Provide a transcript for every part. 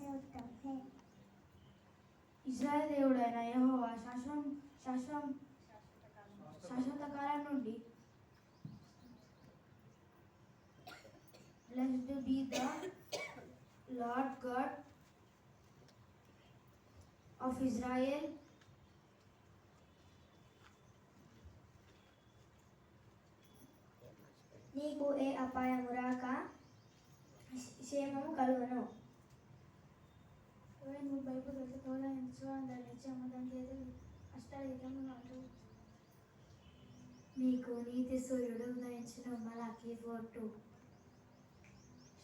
से उत्तम है। ఇశ్రాయేలు దేవుడైన యెహోవా శాశ్వత కాలం నుండి Blessed be the Lord God of Israel. నీకు ఏ అపాయము రాక క్షేమము కలుగును. నువ్వు బైబుల్ తోడనిచ్చు అందరి దానికి ఏదో అష్టాధికము అంటారు. నీకు నీతి సూర్యుడు ఉదయించిన మలాకి 4:2.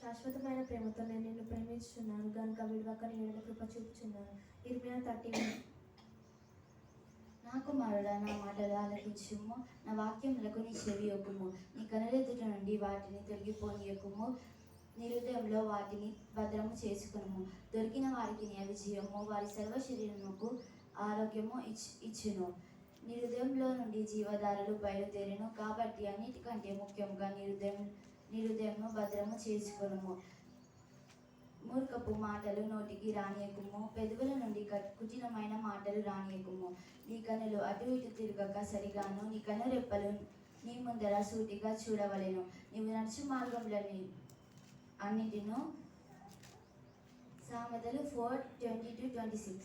శాశ్వతమైన ప్రేమతో నేను నిన్ను ప్రేమించున్నాను కనుక విడవక నీ ఎడల కృప చూపుచున్నాను. ఇర్మియా 31. నా కుమారుడా, నా మాటలు ఆలకించుము, నా వాక్యములకు నీ చెవి యొక్కుము. నీ కనులెదుట నుండి వాటిని తొలగిపోనీయకుము, నీ హృదయంలో వాటిని భద్రము చేసుకును. దొరికిన వారికి నీ విజయము, వారి సర్వ శరీరముకు ఆరోగ్యము ఇచ్చును. నీ హృదయంలో నుండి జీవధారలు బయలుదేరును. కాబట్టి అన్నిటికంటే ముఖ్యంగా నీ హృదయంను భద్రము చేసుకును. మూర్ఖపు మాటలు నోటికి రానియకుము, పెదవుల నుండి కుటిలమైన మాటలు రానియకుము. నీ కనులు అటు ఇటు తిరగక సరిగాను, నీ కనురెప్పలు నీ ముందర సూటిగా చూడవలెను. నీవు నడుచు మార్గంలోని అన్నిటిను. సామెతలు 4:20-26.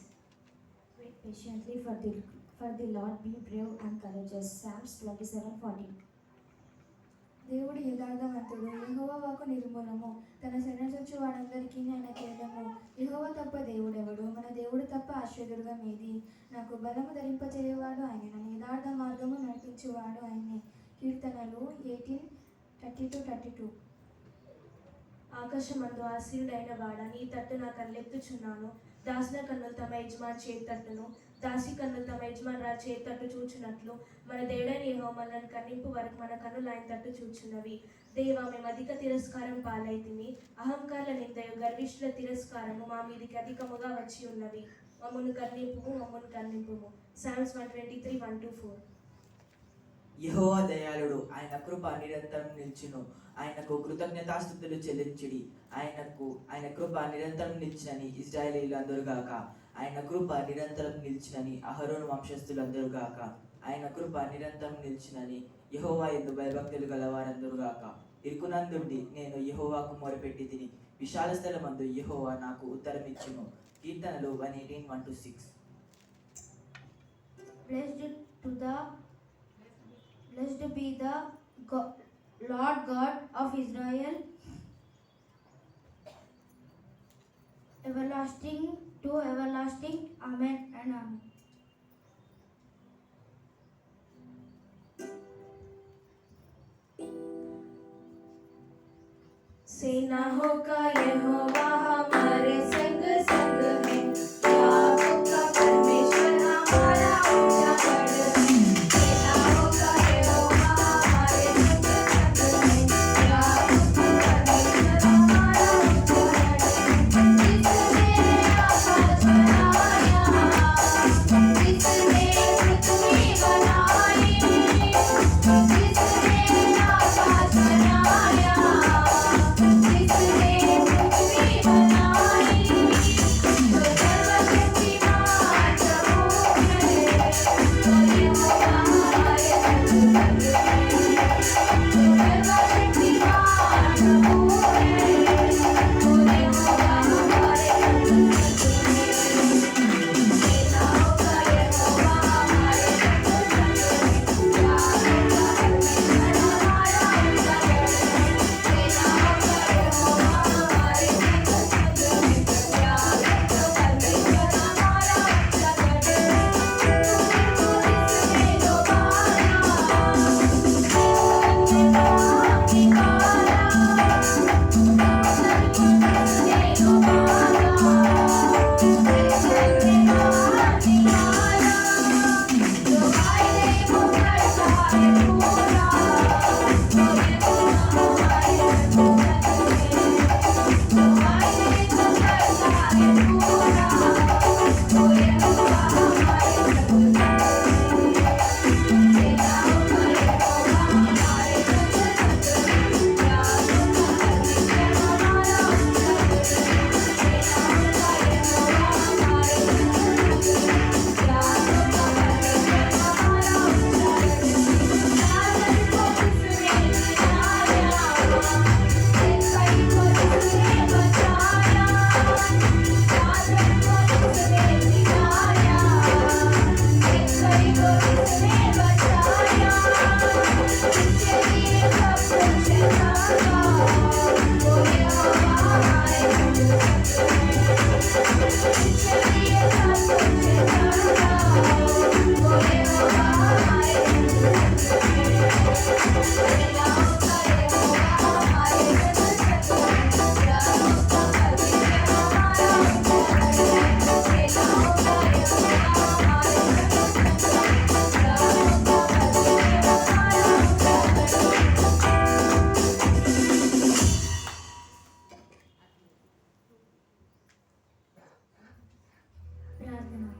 Wait patiently for the Lord, be brave and courageous. Psalms 27:14. దేవుడు యథార్థవంతుడు, యెహోవా వాక్కు నిర్మూలము, తన శరణు వాడందరికీ ఆయన కేడము. యెహోవా తప్ప దేవుడెవడు? మన దేవుడు తప్ప ఆశ్రయదుర్గం ఏది? నాకు బలము ధరింపచేయవాడు ఆయనే, నన్ను యథార్థ మార్గము నడిపించువాడు ఆయనే. కీర్తనలు 18:30-32. ఆకాశమందు ఆసీనుడైన వాడ, నీ తట్టు నా కళ్ళెత్తుచున్నాను. దాసుల కన్నులు తమ యజమాని చేతట్టును, దాసి కన్నులు తమ యజమాని రాజు చేతట్టు చూచున్నట్లు మన దేవుడైన యెహోవా మనల్ని కన్నింపు వరకు మన కన్నులు ఆయన తట్టు చూచున్నవి. దేవా, మేము అధిక తిరస్కారం పాలైతిమి, అహంకార నిందయు గర్విష్ఠుల తిరస్కారము మా మీదికి అధికముగా వచ్చి ఉన్నవి. మమ్మల్ని కన్నింపుము. Psalms 123:1-4. యెహోవా దయాళుడు, ఆయన కృప నిరంతరం నిల్చును. ఆయనకు కృతజ్ఞతాస్తుతులు చెల్లించుడి. ఆయన కృప నిరంతరం నిలిచినని ఇశ్రాయేలీయులందరుగాక. ఆయన కృప నిరంతరం నిలిచినని అహరోను వంశస్థులందరుగాక. ఆయన కృప నిరంతరం నిలిచినని యెహోవా యందు భయభక్తులు గలవారందరుగాక. ఇరుకునందుండి నేను యెహోవాకు మొరపెట్టి తిని, విశాల స్థలమందు యెహోవా నాకు ఉత్తరమిచ్చును. కీర్తనలు 118:1-6. Blessed be the Lord God of Israel, everlasting to everlasting. Amen and amen. सेना होगा यहोवा हमारे संग संग है, याकूब का परमेश्वर हमारा ऊंचा गढ़ है। सेना होगा यहोवा हमारे संग संग है, याकूब का परमेश्वर हमारा ऊंचा गढ़ है। जिसने आकाश बनाया, जिसने पृथ्वी बनाई, जिसने आकाश बनाया, जिसने पृथ्वी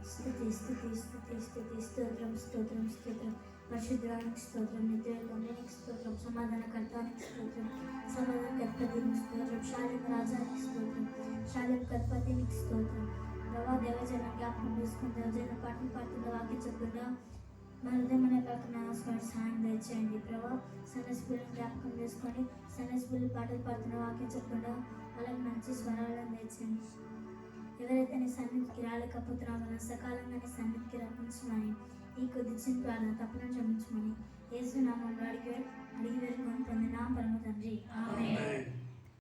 స్తుతి స్తుతి స్తుతి స్తుతి స్తోత్రం స్తోత్రం స్తోత్రం పరిశుద్ధానికి స్తోత్రం నిత్యనికి స్తోత్రం సమాధానకర్తానికి స్తోత్రం సమాధానకర్తనికి స్తోత్రం శాలిం రాజానికి స్తోత్రం శాలిం కర్పతినికి స్తోత్రం ప్రభా దేవజన జ్ఞాపకం చేసుకుని దేవజన పాటలు పాడుతున్న వాక్యం చెప్తున్నా మన హృదయమనే పక్కన సహాయం దయచేయండి ప్రభా సండే స్కూల్ జ్ఞాపకం చేసుకొని సండే స్కూల్ పాటలు పాడుతున్న వాక్యం చెప్పకుండా వాళ్ళకి మంచి స్వరాలను దయచేయండి. ఎవరైతే నీ సన్నిధికి రాలేకపోతున్నామో సకాలంగా నీ సన్నిధికి రప్పించమని ఈ కొద్ది చిన్న ప్రార్థన తప్పులను క్షమించమని యేసు నామములో అడిగి వేడుకొని పొందిన పరమ తండ్రి ఆమేన్.